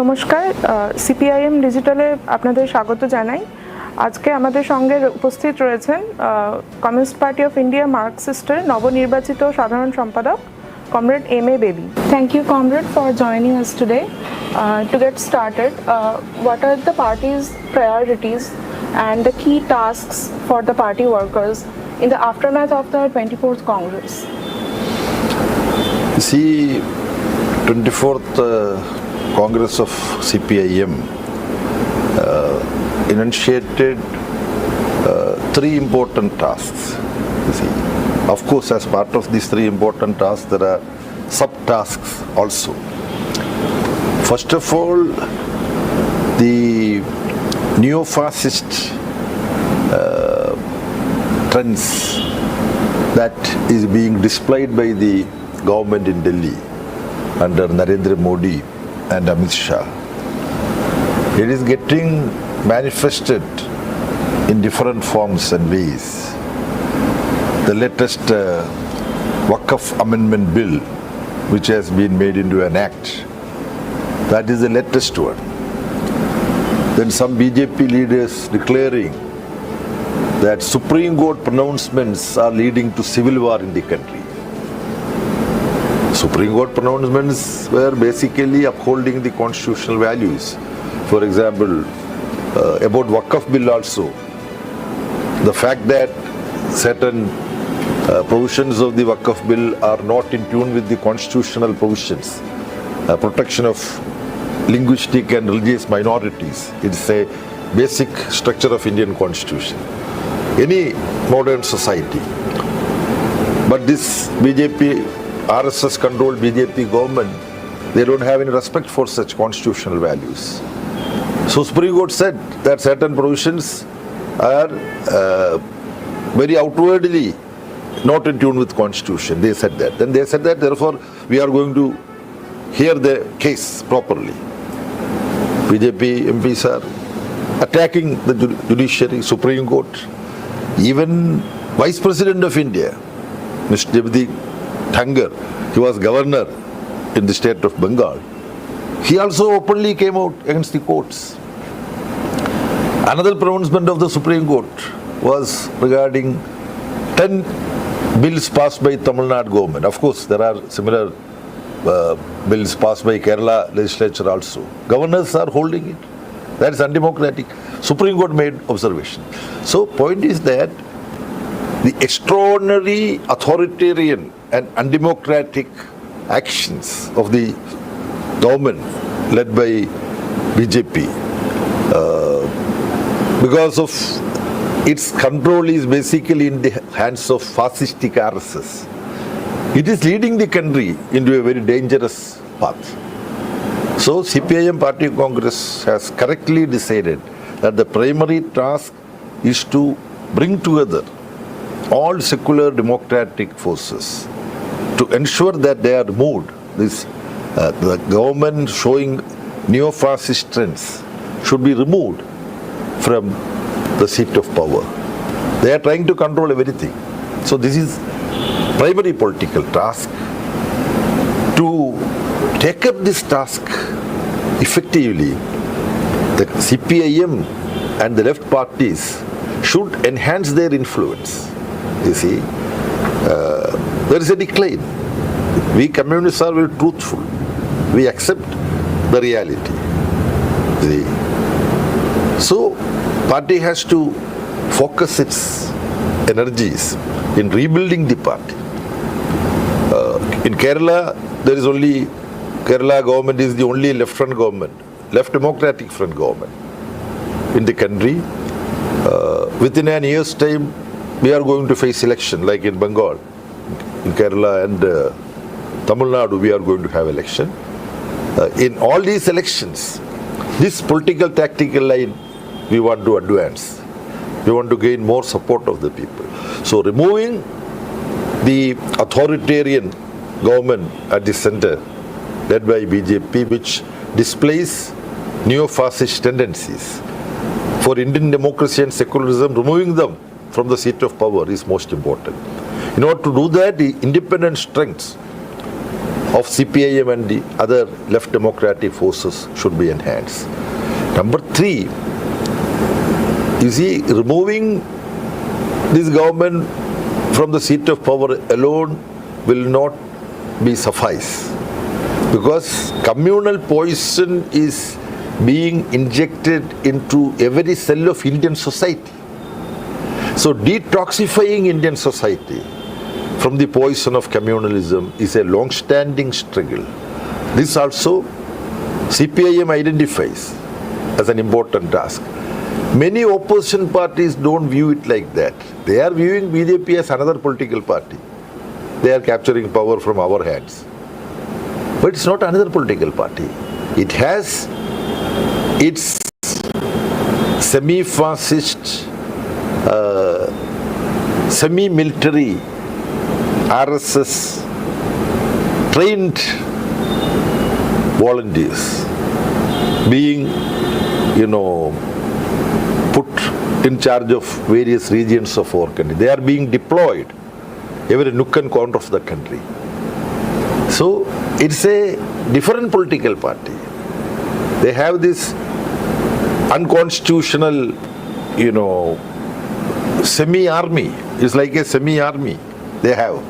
নমস্কার, সিপিআইএম ডিজিটালে আপনাদের স্বাগত জানাই। আজকে আমাদের সঙ্গে উপস্থিত রয়েছেন কমিউনিস্ট পার্টি অফ ইন্ডিয়া মার্কসিস্টের নবনির্বাচিত সাধারণ সম্পাদক comrade এম.এ.ব। Thank you, comrade, for joining us today. To get started, what are the party's priorities and the key tasks for the party workers in the aftermath of the 24th Congress? See, 24th Congress of CPIM enunciated three important tasks. You see, of course, as part of these three important tasks, there are subtasks also. First of all, the neo-fascist trends that is being displayed by the government in Delhi under Narendra Modi and Amit Shah. It is getting manifested in different forms and ways. The latest Waqf Amendment Bill, which has been made into an act, that is the latest one. Then some BJP leaders declaring that Supreme Court pronouncements are leading to civil war in the country. Supreme Court pronouncements were basically upholding the constitutional values. For example, about Waqf bill also, the fact that certain provisions of the Waqf bill are not in tune with the constitutional provisions, protection of linguistic and religious minorities. It's a basic structure of Indian constitution, any modern society. But this BJP, RSS controlled BJP government, they don't have any respect for such constitutional values. So Supreme Court said that certain provisions are very outwardly not in tune with constitution. They said that. Then they said that therefore we are going to hear the case properly. BJP MPs are attacking the judiciary, Supreme Court. Even Vice President of India, Mr. Jagdeep Dhankhar, he was governor in the state of Bengal. He also openly came out against the courts. Another pronouncement of the Supreme Court was regarding 10 bills passed by Tamil Nadu government. Of course, there are similar bills passed by Kerala legislature also. Governors are holding it. That is undemocratic. Supreme Court made observation. So point is that the extraordinary authoritarian and undemocratic actions of the government led by BJP, because of its control is basically in the hands of fascistic RSS. It is leading the country into a very dangerous path. So CPIM Party Congress has correctly decided that the primary task is to bring together all secular democratic forces to ensure that they are moved. The government showing neo-fascist trends should be removed from the seat of power. They are trying to control everything. So this is primary political task. To take up this task effectively, the CPIM and the left parties should enhance their influence. You see, there is a decline. We communists are very truthful. We accept the reality. See? So, party has to focus its energies in rebuilding the party. In Kerala, there is only Kerala government is the only left front government, left democratic front government in the country. Within an year's time, we are going to face election like in Bengal, in Kerala and Tamil Nadu. We are going to have election. In all these elections, this political tactical line we want to advance. We want to gain more support of the people. So removing the authoritarian government at the center led by BJP, which displays neo-fascist tendencies, for Indian democracy and secularism, removing them from the seat of power is most important. In order to do that, the independent strengths of CPIM and the other left democratic forces should be enhanced. Number 3, you see, removing this government from the seat of power alone will not be suffice, because communal poison is being injected into every cell of Indian society. So detoxifying Indian society from the poison of communalism is a long-standing struggle. This also CPIM identifies as an important task. Many opposition parties don't view it like that. They are viewing BJP as another political party. They are capturing power from our hands. But it's not another political party. It has its semi-fascist, semi-military RSS trained volunteers being, put in charge of various regions of our country. They are being deployed every nook and corner of the country. So it's a different political party. They have this unconstitutional, semi-army. It's like a semi-army they have.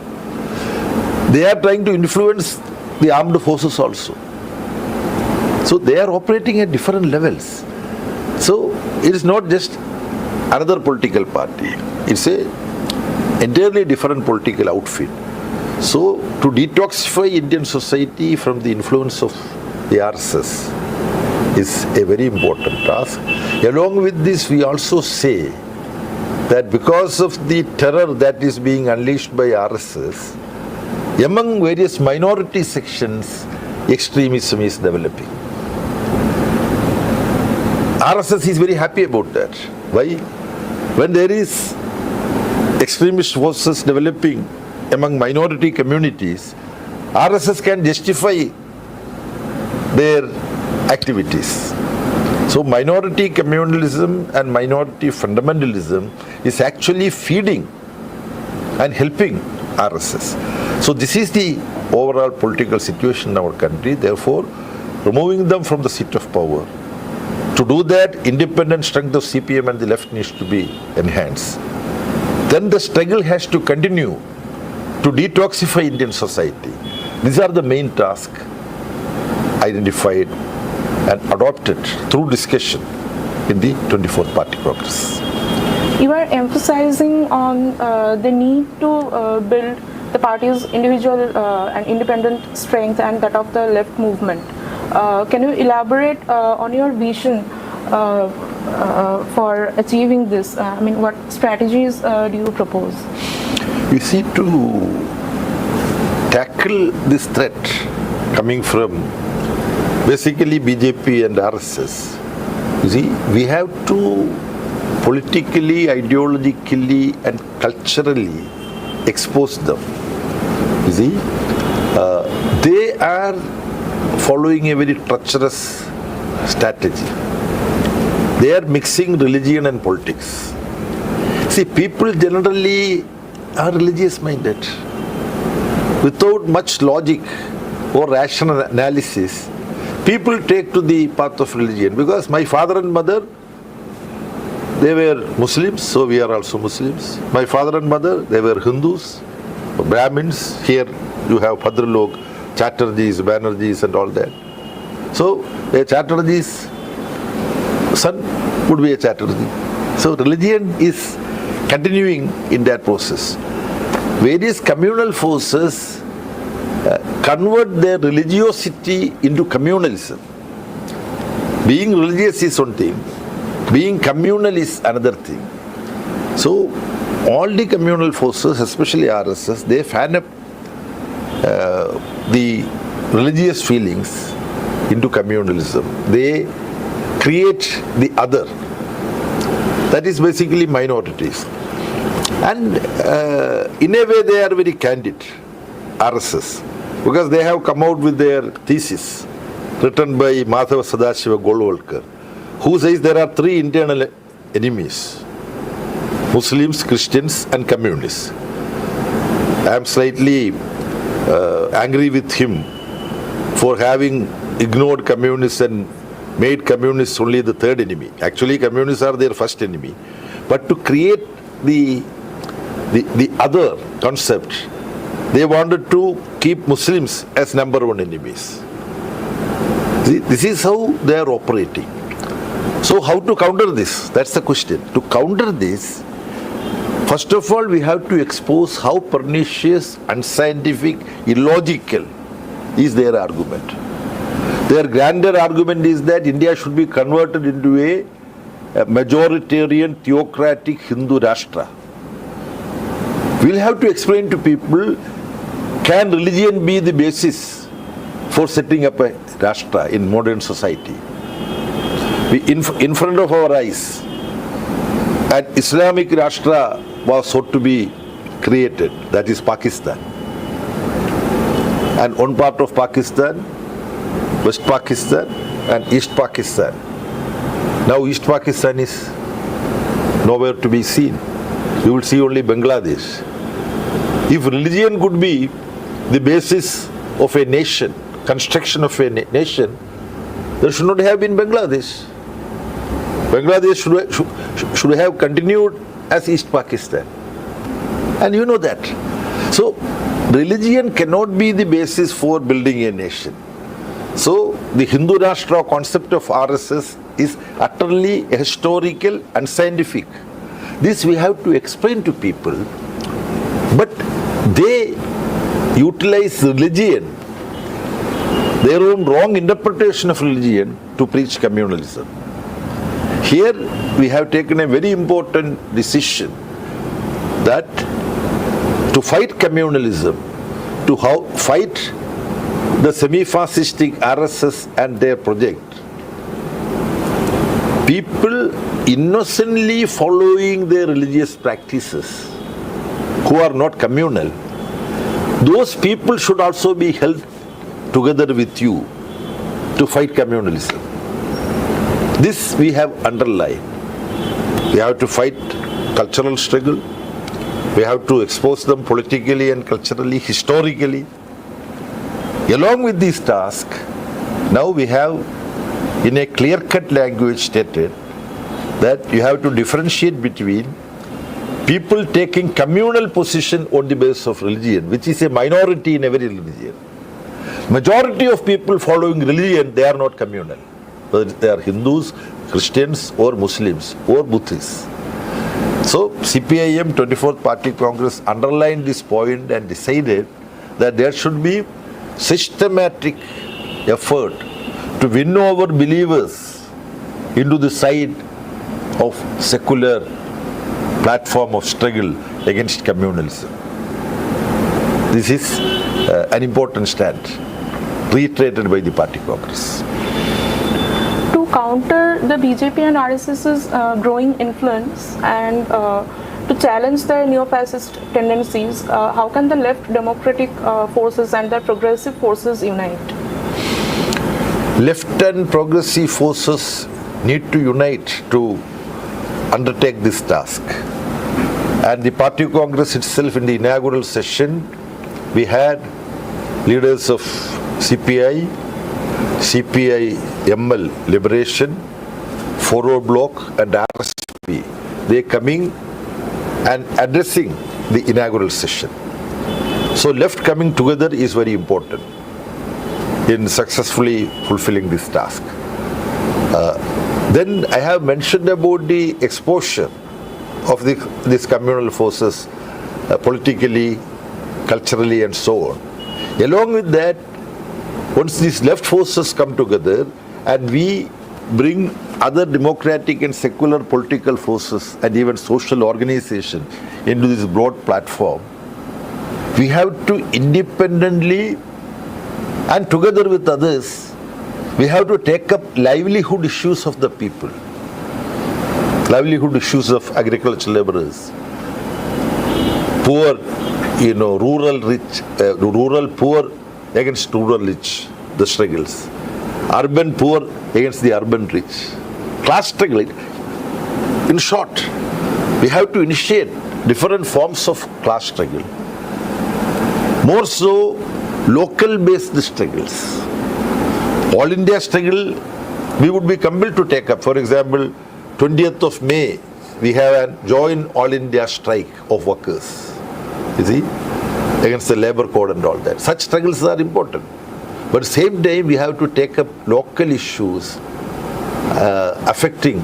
They are trying to influence the armed forces also. So they are operating at different levels. So it is not just another political party. It's a entirely different political outfit. So to detoxify Indian society from the influence of the RSS is a very important task. Along with this, we also say that because of the terror that is being unleashed by RSS, among various minority sections, extremism is developing. RSS is very happy about that. Why? When there is extremist forces developing among minority communities, RSS can justify their activities. So minority communalism and minority fundamentalism is actually feeding and helping RSS. So this is the overall political situation in our country. Therefore, removing them from the seat of power. To do that, independent strength of CPM and the left needs to be enhanced. Then the struggle has to continue to detoxify Indian society. These are the main tasks identified and adopted through discussion in the 24th Party Progress. You are emphasizing on the need to build the party's individual and independent strength and that of the left movement. Can you elaborate on your vision for achieving this? What strategies do you propose? You see, to tackle this threat coming from basically BJP and RSS, you see, we have to politically, ideologically and culturally expose them. You see, they are following a very treacherous strategy. They are mixing religion and politics. See, people generally are religious minded. Without much logic or rational analysis, people take to the path of religion. Because my father and mother, they were Muslims, so we are also Muslims. My father and mother, they were Hindus, Brahmins. Here you have Bhadralok, Chatterjees, Banerjees and all that. So a Chatterjee's son would be a Chatterjee. So religion is continuing in that process. Various communal forces convert their religiosity into communalism. Being religious is one thing, being communal is another thing. So all the communal forces, especially RSS, they fan up the religious feelings into communalism. They create the other. That is basically minorities. And in a way they are very candid, RSS, because they have come out with their thesis written by 𝒃𝒊𝒂𝒏𝒏𝒆𝒍, who says there are three internal enemies: Muslims, Christians and communists. I am slightly angry with him for having ignored communists and made communists only the third enemy. Actually, communists are their first enemy. But to create the other concept, they wanted to keep Muslims as number one enemies. This is how they are operating. So how to counter this? That's the question. To counter this, first of all, we have to expose how pernicious, unscientific, illogical is their argument. Their grander argument is that India should be converted into a majoritarian, theocratic Hindu Rashtra. We'll have to explain to people, can religion be the basis for setting up a Rashtra in modern society? In front of our eyes, an Islamic Rashtra was sought to be created, that is Pakistan. And one part of Pakistan, West Pakistan and East Pakistan. Now East Pakistan is nowhere to be seen. You will see only Bangladesh. If religion could be the basis of a nation, construction of a nation, there should not have been Bangladesh. Bangladesh should have continued as East Pakistan. And you know that. So, religion cannot be the basis for building a nation. So, the Hindu Rashtra concept of RSS is utterly historical and scientific. This we have to explain to people. But they utilize religion, their own wrong interpretation of religion, to preach communalism. Here we have taken a very important decision that to fight communalism, to fight the semi-fascistic RSS and their project, people innocently following their religious practices who are not communal, those people should also be held together with you to fight communalism. This we have underlined. We have to fight cultural struggle. We have to expose them politically and culturally, historically. Along with this task, now we have in a clear-cut language stated that you have to differentiate between people taking communal position on the basis of religion, which is a minority in every religion. Majority of people following religion, they are not communal. Whether they are Hindus, Christians or Muslims or Buddhists. So CPIM 24th Party Congress underlined this point and decided that there should be systematic effort to win over believers into the side of secular platform of struggle against communalism. This is an important stand reiterated by the Party Congress. To counter the BJP and RSS's growing influence and to challenge their neo-fascist tendencies, how can the left democratic forces and the progressive forces unite? Left and progressive forces need to unite to undertake this task. And the Party Congress itself, in the inaugural session, we had leaders of CPI, CPIML Liberation, Forward Bloc and RSP. They coming and addressing the inaugural session. So left coming together is very important in successfully fulfilling this task. Then I have mentioned about the exposure of these communal forces politically, culturally and so on. Along with that, once these left forces come together and we bring other democratic and secular political forces and even social organization into this broad platform, we have to independently and together with others, we have to take up livelihood issues of the people, livelihood issues of agricultural laborers, poor, rural rich, rural poor against rural rich, the struggles, urban poor against the urban rich, class struggle. In short, we have to initiate different forms of class struggle. More so local-based struggles. All India struggle, we would be compelled to take up. For example, 20th of May, we have a joint All India strike of workers, you see, against the labor code and all that. Such struggles are important. But at the same time, we have to take up local issues affecting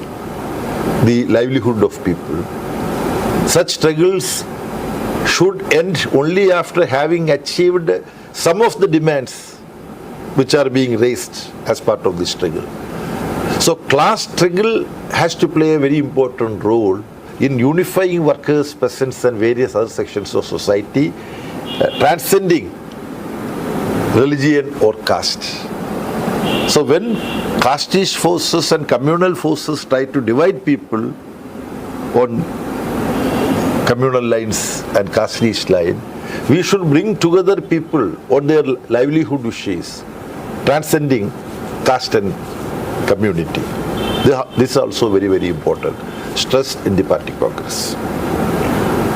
the livelihood of people. Such struggles should end only after having achieved some of the demands which are being raised as part of the struggle. So class struggle has to play a very important role in unifying workers, peasants and various other sections of society, transcending religion or caste. So when casteist forces and communal forces try to divide people on communal lines and casteist line, we should bring together people on their livelihood wishes, transcending caste and community. This is also very, very important, stressed in the party congress.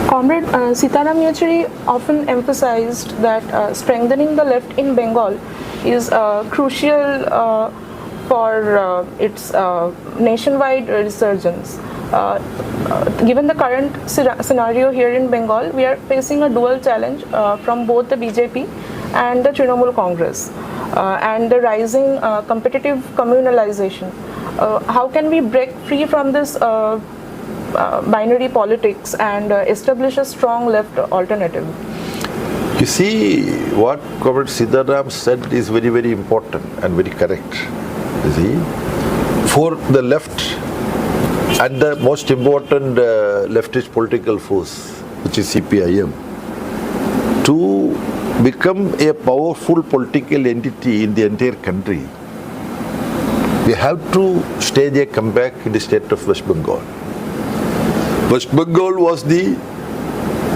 Comrade Sitaram Yechury often emphasized that strengthening the left in Bengal is crucial for its nationwide resurgence. Given the current scenario here in Bengal, we are facing a dual challenge from both the BJP and the Trinamool Congress and the rising competitive communalization. How can we break free from this binary politics and establish a strong left alternative? You see, what Comrade Sitaram said is very, very important and very correct. You see, for the left and the most important leftist political force, which is CPIM, to become a powerful political entity in the entire country, we have to stage a comeback in the state of West Bengal. West Bengal was the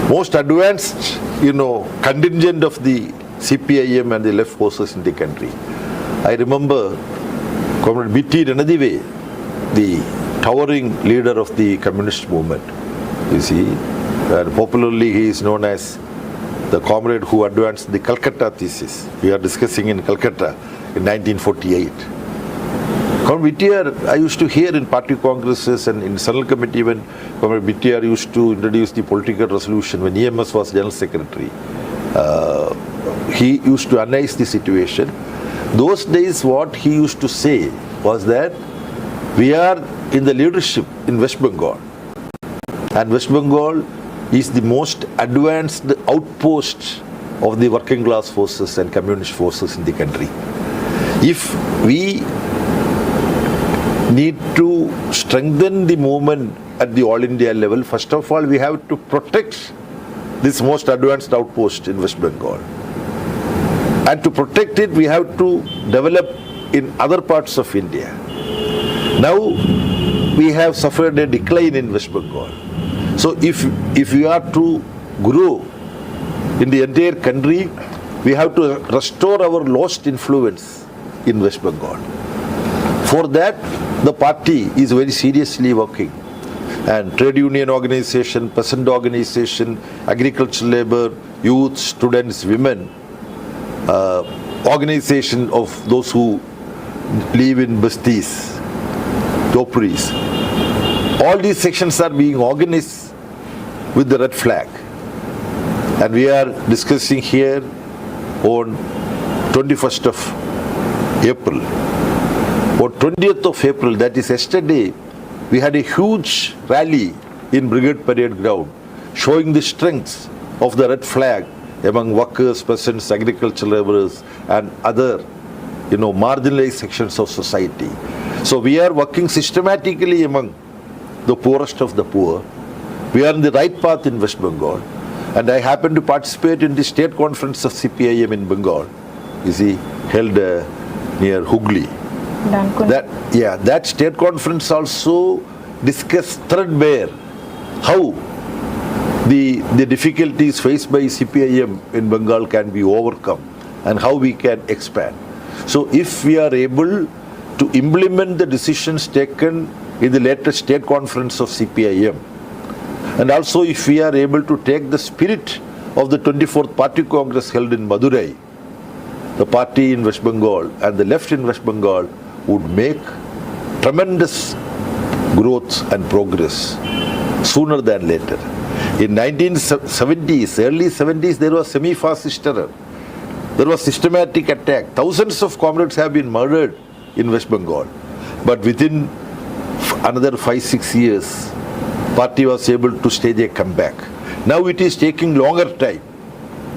most advanced, contingent of the CPIM and the left forces in the country. I remember Comrade B.T. Ranadive, the towering leader of the communist movement, you see, and popularly he is known as the comrade who advanced the Calcutta thesis. We are discussing in Calcutta in 1948. Comrade BTR, I used to hear in party congresses and in Central Committee when Comrade BTR used to introduce the political resolution when EMS was General Secretary. He used to analyze the situation. Those days what he used to say was that we are in the leadership in West Bengal, and West Bengal is the most advanced outpost of the working class forces and communist forces in the country. If we need to strengthen the movement at the all India level, first of all we have to protect this most advanced outpost in West Bengal. And to protect it, we have to develop in other parts of India. Now we have suffered a decline in West Bengal. So if we are to grow in the entire country, we have to restore our lost influence in West Bengal. For that, the party is very seriously working. And trade union organization, peasant organization, agricultural labor, youth, students, women, organization of those who live in bastis, topiaries. All these sections are being organized with the red flag. And we are discussing here on 21st of April. On 20th of April, that is yesterday, we had a huge rally in Brigade Parade Ground showing the strength of the red flag among workers, peasants, agricultural laborers and other marginalized sections of society. So we are working systematically among the poorest of the poor. We are in the right path in West Bengal. And I happened to participate in the state conference of CPIM in Bengal, held near Hooghly. That state conference also discussed threadbare how the difficulties faced by CPIM in Bengal can be overcome and how we can expand. So if we are able to implement the decisions taken in the latest state conference of CPIM, and also if we are able to take the spirit of the 24th Party Congress held in Madurai, the party in West Bengal and the left in West Bengal would make tremendous growth and progress sooner than later. In 1970s, early 70s, there was semi-fascist terror. There was systematic attack. Thousands of comrades have been murdered in West Bengal. But within another 5-6 years, party was able to stage a comeback. Now it is taking longer time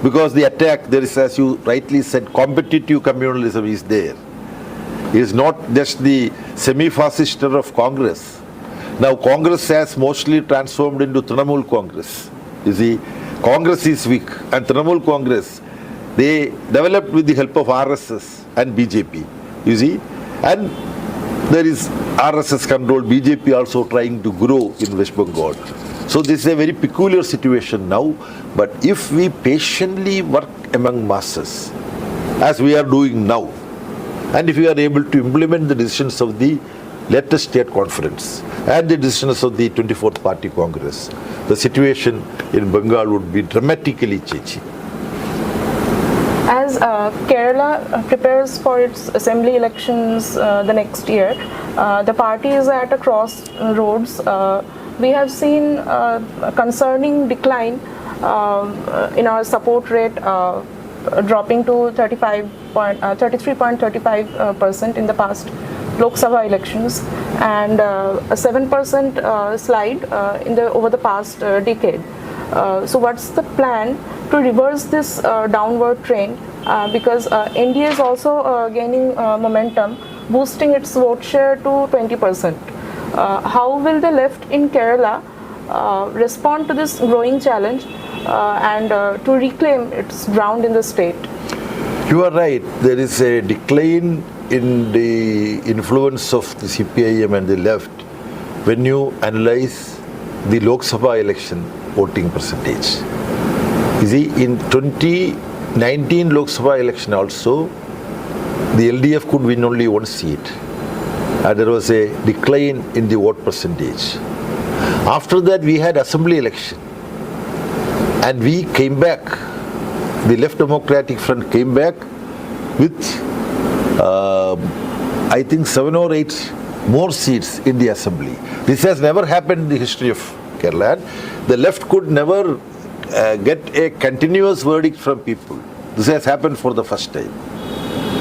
because the attack, there is, as you rightly said, competitive communalism is there. It is not just the semi-fascist terror of Congress. Now Congress has mostly transformed into Trinamool Congress. You see, Congress is weak and Trinamool Congress, they developed with the help of RSS and BJP. You see, and there is RSS controlled BJP also trying to grow in West Bengal. So this is a very peculiar situation now. But if we patiently work among masses, as we are doing now, and if we are able to implement the decisions of the latest state conference and the decisions of the 24th Party Congress, the situation in Bengal would be dramatically changing. As Kerala prepares for its assembly elections the next year, the party is at a crossroads. We have seen a concerning decline in our support rate, dropping to 33.35% in the past Lok Sabha elections, and a 7% slide over the past decade. So what's the plan to reverse this downward trend? Because NDA is also gaining momentum, boosting its vote share to 20%. How will the left in Kerala respond to this growing challenge and to reclaim its ground in the state? You are right. There is a decline in the influence of the CPIM and the left when you analyze the Lok Sabha election voting percentage. You see, in 2019 Lok Sabha election also, the LDF could win only one seat. And there was a decline in the vote percentage. After that, we had assembly election. And we came back, the Left Democratic Front came back with, I think, 7 or 8 more seats in the assembly. This has never happened in the history of Kerala. The left could never get a continuous verdict from people. This has happened for the first time.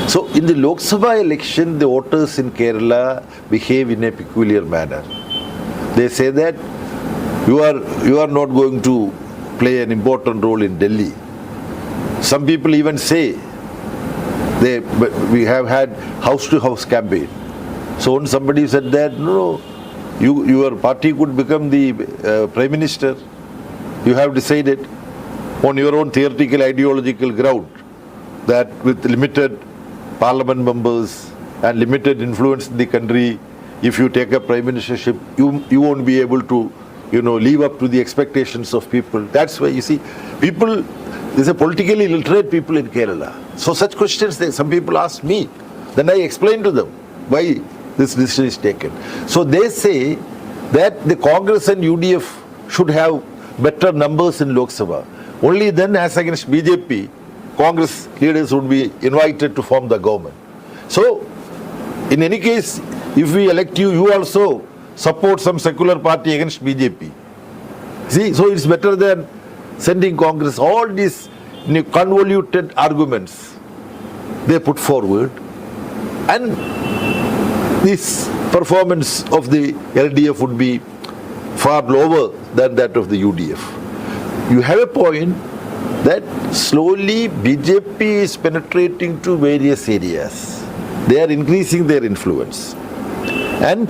So in the Lok Sabha election, the voters in Kerala behave in a peculiar manner. They say that you are not going to play an important role in Delhi. Some people even say we have had house-to-house campaign. So when somebody said that, no, your party could become the Prime Minister, you have decided on your own theoretical ideological ground that with limited parliament members and limited influence in the country, if you take a prime ministership, you won't be able to, live up to the expectations of people. That's why you see, there's a politically illiterate people in Kerala. So such questions, some people ask me. Then I explain to them why this decision is taken. So they say that the Congress and UDF should have better numbers in Lok Sabha. Only then, as against BJP, Congress leaders would be invited to form the government. So, in any case, if we elect you, you also support some secular party against BJP. See, so it's better than sending Congress. All these convoluted arguments they put forward, and this performance of the LDF would be far lower than that of the UDF. You have a point that slowly BJP is penetrating to various areas. They are increasing their influence. And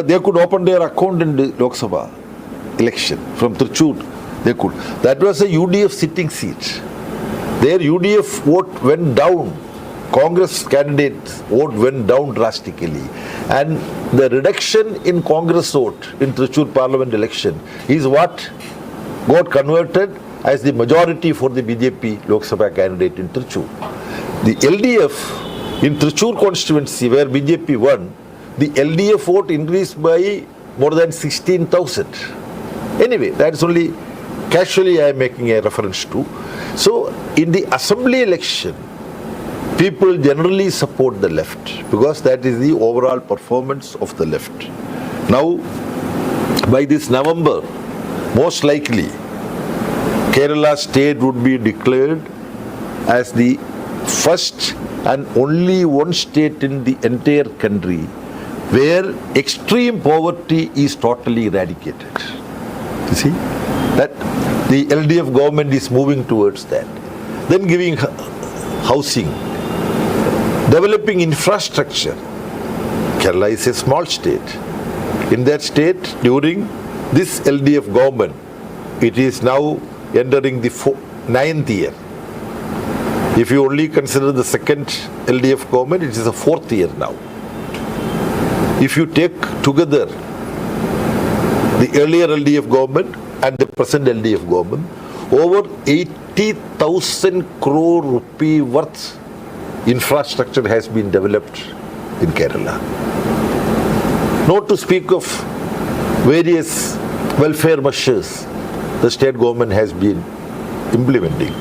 they could open their account in the Lok Sabha election from Tricur. They could. That was a UDF sitting seat. Their UDF vote went down. Congress candidates' vote went down drastically. And the reduction in Congress vote in Tricur Parliament election is what got converted as the majority for the BJP Lok Sabha candidate in Tricur. The LDF in Tricur constituency where BJP won, the LDF vote increased by more than 16,000. Anyway, that's only casually I am making a reference to. So in the assembly election, people generally support the left because that is the overall performance of the left. Now, by this November, most likely, Kerala state would be declared as the first and only one state in the entire country where extreme poverty is totally eradicated. You see, that the LDF government is moving towards that. Then giving housing, developing infrastructure. Kerala is a small state. In that state, during this LDF government, it is now entering the 9th year. If you only consider the second LDF government, it is the 4th year now. If you take together the earlier LDF government and the present LDF government, over 80,000 crore rupee worth infrastructure has been developed in Kerala. Not to speak of various welfare measures the state government has been implementing.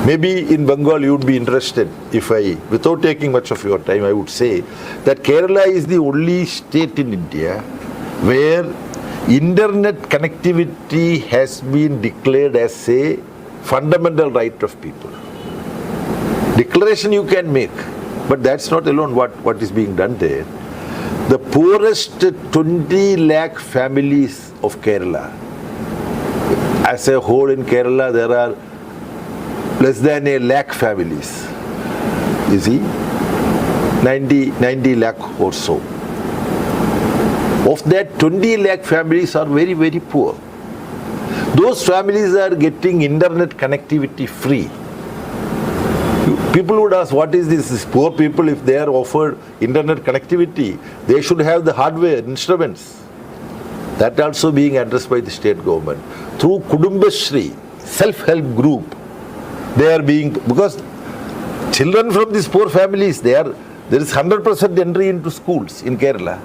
Maybe in Bengal you would be interested if without taking much of your time, I would say that Kerala is the only state in India where internet connectivity has been declared as a fundamental right of people. Declaration you can make, but that's not alone what is being done there. The poorest 20 lakh families of Kerala, as a whole in Kerala there are less than a lakh families, you see, 90 lakh or so. Of that, 20 lakh families are very, very poor. Those families are getting internet connectivity free. People would ask, what is this? These poor people, if they are offered internet connectivity, they should have the hardware, instruments. That also being addressed by the state government. Through Kudumbashree, self-help group, they are being, because children from these poor families, there is 100% entry into schools in Kerala.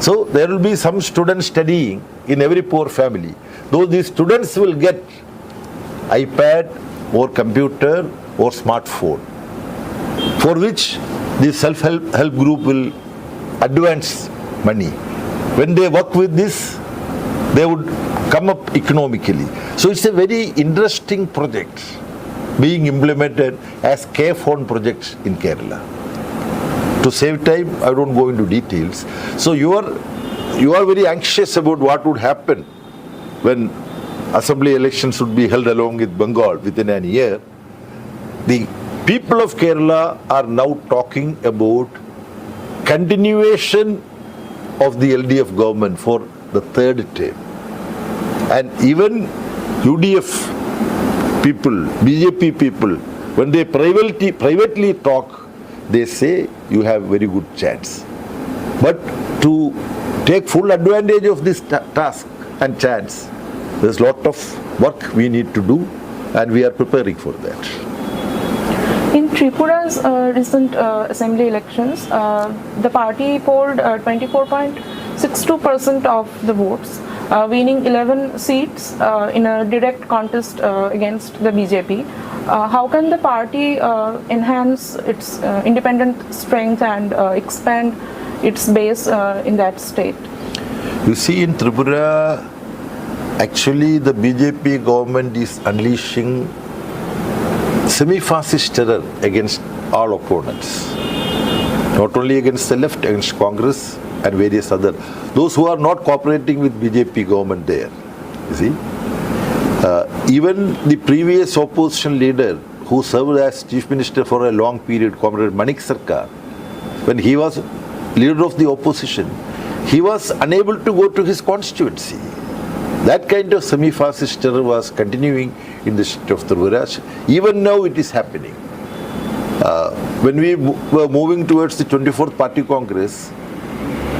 So there will be some students studying in every poor family. Though these students will get iPad or computer or smartphone, for which the self-help group will advance money. When they work with this, they would come up economically. So it's a very interesting project being implemented as K-phone projects in Kerala. To save time, I don't go into details. So you are very anxious about what would happen when assembly elections would be held along with Bengal within a year. The people of Kerala are now talking about continuation of the LDF government for the third term. And even UDF people, BJP people, when they privately talk, they say you have very good chance. But to take full advantage of this task and chance, there's a lot of work we need to do, and we are preparing for that. In Tripura's recent assembly elections, the party polled 24.62% of the votes, winning 11 seats in a direct contest against the BJP. How can the party enhance its independent strength and expand its base in that state? You see, in Tripura, actually the BJP government is unleashing semi-fascist terror against all opponents. Not only against the left, against Congress and various other. Those who are not cooperating with BJP government there, you see. Even the previous opposition leader who served as chief minister for a long period, Comrade Manik Sarkar, when he was leader of the opposition, he was unable to go to his constituency. That kind of semi-fascist terror was continuing in the state of Tripura. Even now it is happening. When we were moving towards the 24th Party Congress,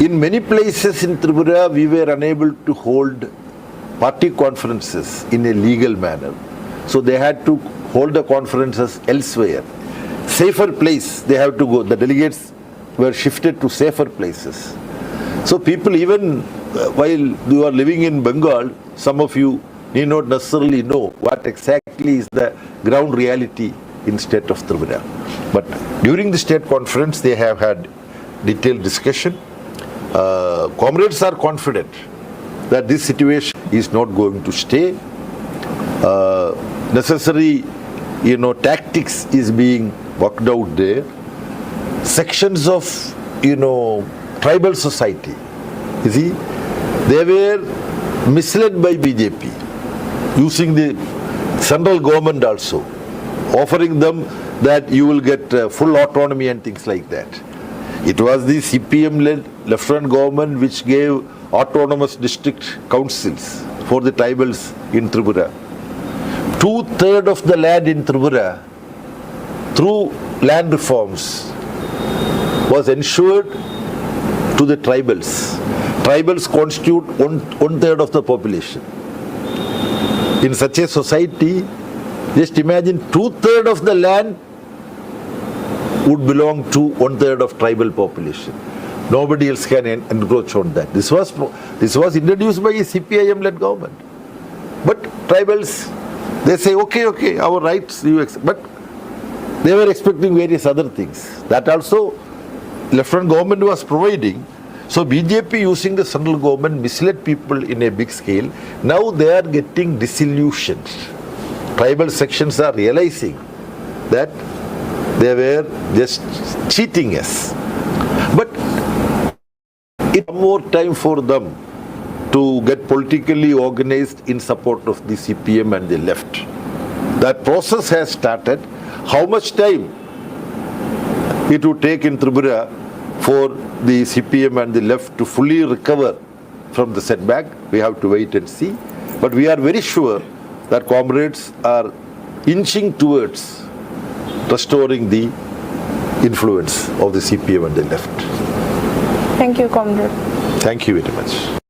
in many places in Tripura we were unable to hold party conferences in a legal manner. So they had to hold the conferences elsewhere. Safer place they have to go. The delegates were shifted to safer places. So people, even while you are living in Bengal, some of you need not necessarily know what exactly is the ground reality in state of Tripura. But during the state conference, they have had detailed discussion. Comrades are confident that this situation is not going to stay. Necessary, tactics is being worked out there. Sections of, tribal society, you see, they were misled by BJP, using the central government also, offering them that you will get full autonomy and things like that. It was the CPM-led left-hand government which gave autonomous district councils for the tribals in Tripura. 2/3 of the land in Tripura, through land reforms, was ensured to the tribals. Tribals constitute one-third of the population. In such a society, just imagine 2/3 of the land would belong to 1/3 of tribal population. Nobody else can encroach on that. This was introduced by a CPIM-led government. But tribals, they say, okay, our rights, but they were expecting various other things. That also, left-hand government was providing. So BJP, using the central government, misled people in a big scale. Now they are getting disillusioned. Tribal sections are realizing that they were just cheating us. But it's more time for them to get politically organized in support of the CPM and the left. That process has started. How much time it would take in Tripura for the CPM and the left to fully recover from the setback, we have to wait and see. But we are very sure that comrades are inching towards restoring the influence of the CPM and the left. Thank you, comrade. Thank you very much.